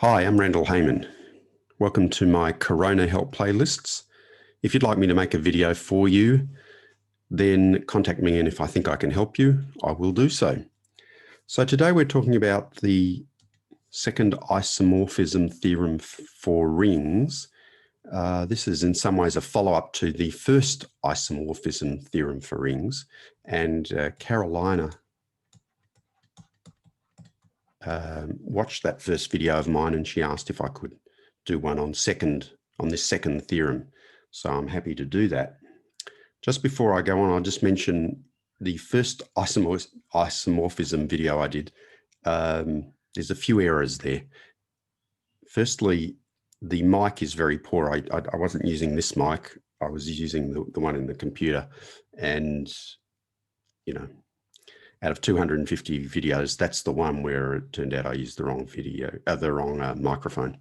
Hi, I'm Randall Heyman. Welcome to my Corona Help playlists. If you'd like me to make a video for you, then contact me, and if I think I can help you, I will do so. So today we're talking about the second isomorphism theorem for rings. This is in some ways a follow-up to the first isomorphism theorem for rings, and Carolina watched that first video of mine, and she asked if I could do one on this second theorem. So I'm happy to do that. Just before I go on, I'll just mention the first isomorphism video I did. There's a few errors there. Firstly, the mic is very poor. I wasn't using this mic. I was using the one in the computer, and you know, out of 250 videos, that's the one where it turned out I used the wrong microphone.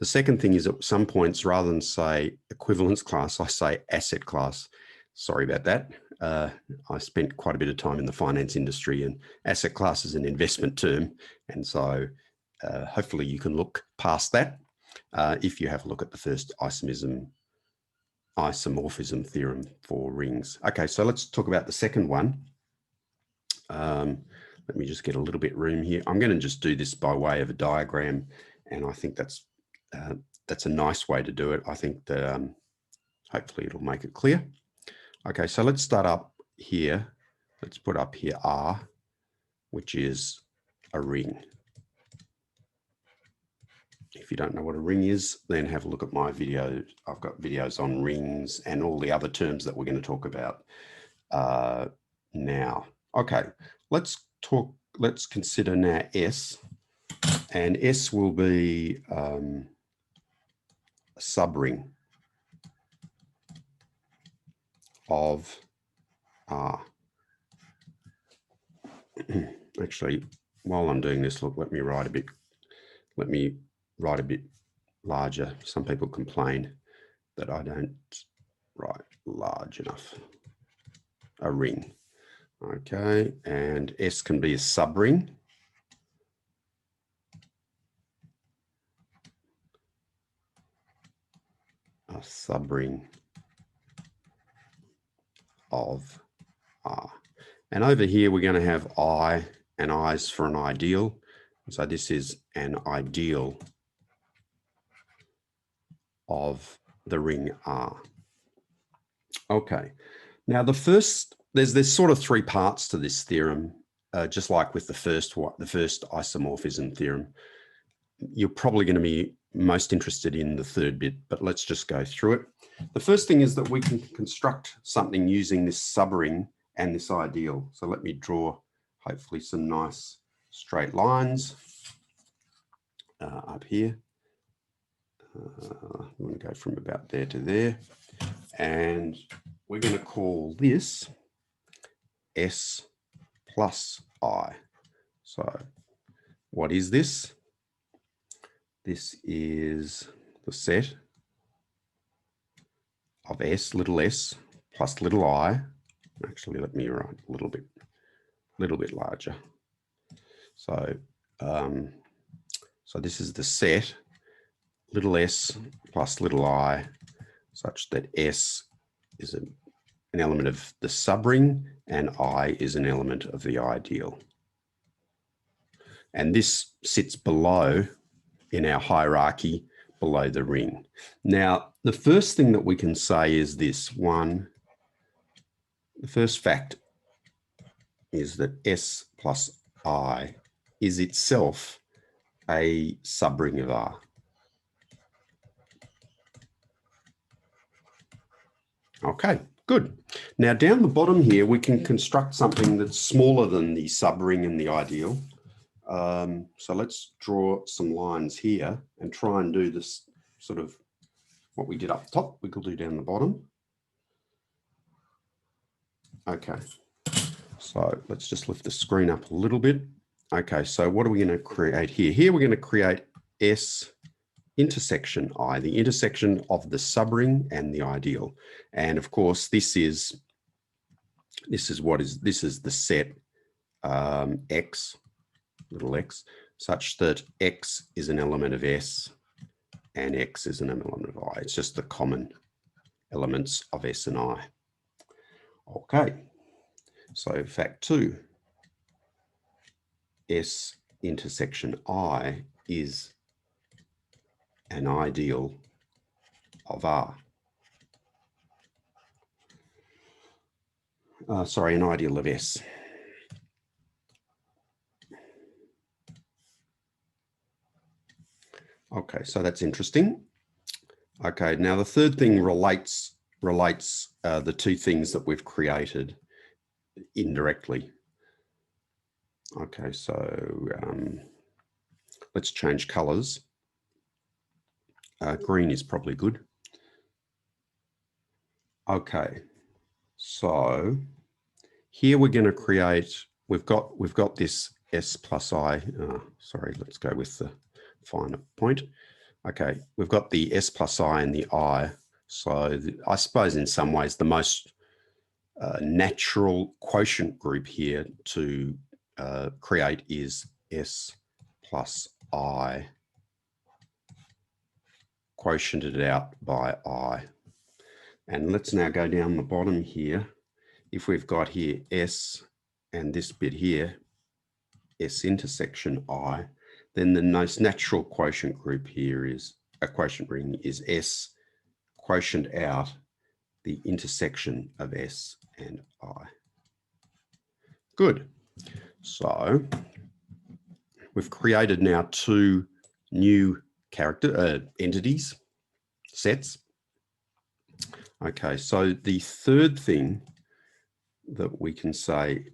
The second thing is, at some points, rather than say equivalence class, I say asset class. Sorry about that. I spent quite a bit of time in the finance industry, and asset class is an investment term. And so hopefully you can look past that if you have a look at the first isomorphism theorem for rings. Okay, so let's talk about the second one. Let me just get a little bit room here. I'm going to just do this by way of a diagram, and I think that's a nice way to do it. I think that hopefully it'll make it clear. Okay, so let's start up here. Let's put up here R, which is a ring. If you don't know what a ring is, then have a look at my video. I've got videos on rings and all the other terms that we're going to talk about now. Okay, let's consider now S, and S will be a subring of R. Actually, while I'm doing this, look, let me write a bit larger. Some people complain that I don't write large enough. A ring. Okay, and S can be a subring. A subring of R. And over here, we're going to have I, and I's for an ideal. So this is an ideal of the ring R. Okay, now there's sort of three parts to this theorem, just like with the first isomorphism theorem. You're probably going to be most interested in the third bit, but let's just go through it. The first thing is that we can construct something using this subring and this ideal. So let me draw hopefully some nice straight lines up here. I'm going to go from about there to there, and we're going to call this S plus I. So what is this? This is the set of S, little s, plus little I. Actually, let me write a little bit larger. So, so this is the set, little s plus little I, such that S is an element of the subring and I is an element of the ideal. And this sits below in our hierarchy, below the ring. Now, the first thing that we can say is this one. The first fact is that S plus I is itself a subring of R. Okay, good. Now down the bottom here, we can construct something that's smaller than the subring and the ideal. So let's draw some lines here and try and do this sort of what we did up top, we could do down the bottom. Okay, so let's just lift the screen up a little bit. Okay, so what are we going to create here? Here we're going to create S intersection I, the intersection of the subring and the ideal. And of course, this is the set X, little x, such that X is an element of S and X is an element of I. It's just the common elements of S and I. Okay, so fact 2, S intersection I is an ideal of R. Sorry, an ideal of S. Okay, so that's interesting. Okay, now the third thing relates the two things that we've created indirectly. Okay, so let's change colors. Green is probably good. Okay, so here we're going to create, we've got this S plus I, sorry, let's go with the finer point. Okay, we've got the S plus I and the I. So I suppose in some ways the most natural quotient group here to create is S plus I quotiented out by I. And let's now go down the bottom here. If we've got here S and this bit here, S intersection I, then the most natural quotient group here is, a quotient ring is S quotient out the intersection of S and I. Good. So we've created now two new entities, sets. Okay, so the third thing that we can say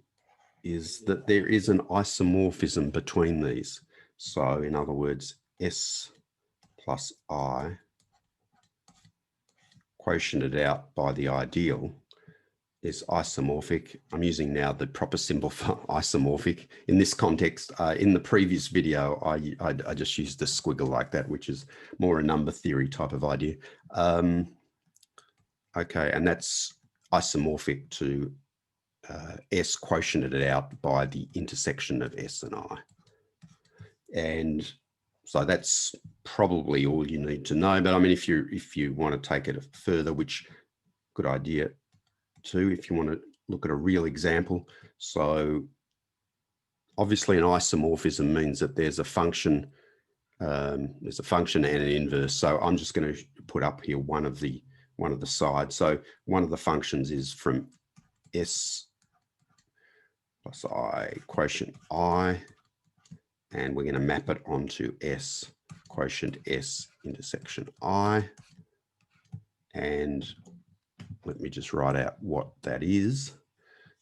is that there is an isomorphism between these. So in other words, S plus I quotiented out by the ideal is isomorphic. I'm using now the proper symbol for isomorphic in this context. In the previous video, I just used the squiggle like that, which is more a number theory type of idea. Okay, and that's isomorphic to S quotiented out by the intersection of S and I. And so that's probably all you need to know. But I mean, if you want to take it further, which good idea too, if you want to look at a real example. So obviously an isomorphism means that there's a function and an inverse. So I'm just going to put up here one of the sides. So one of the functions is from S plus I quotient I, and we're going to map it onto S quotient S intersection I. And let me just write out what that is.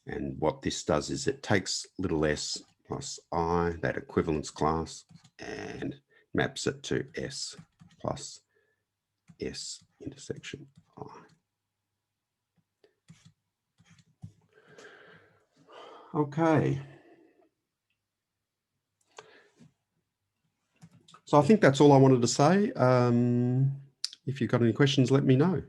And what this does is it takes little s plus I, that equivalence class, and maps it to S plus S intersection I. Okay. So I think that's all I wanted to say. If you've got any questions, let me know.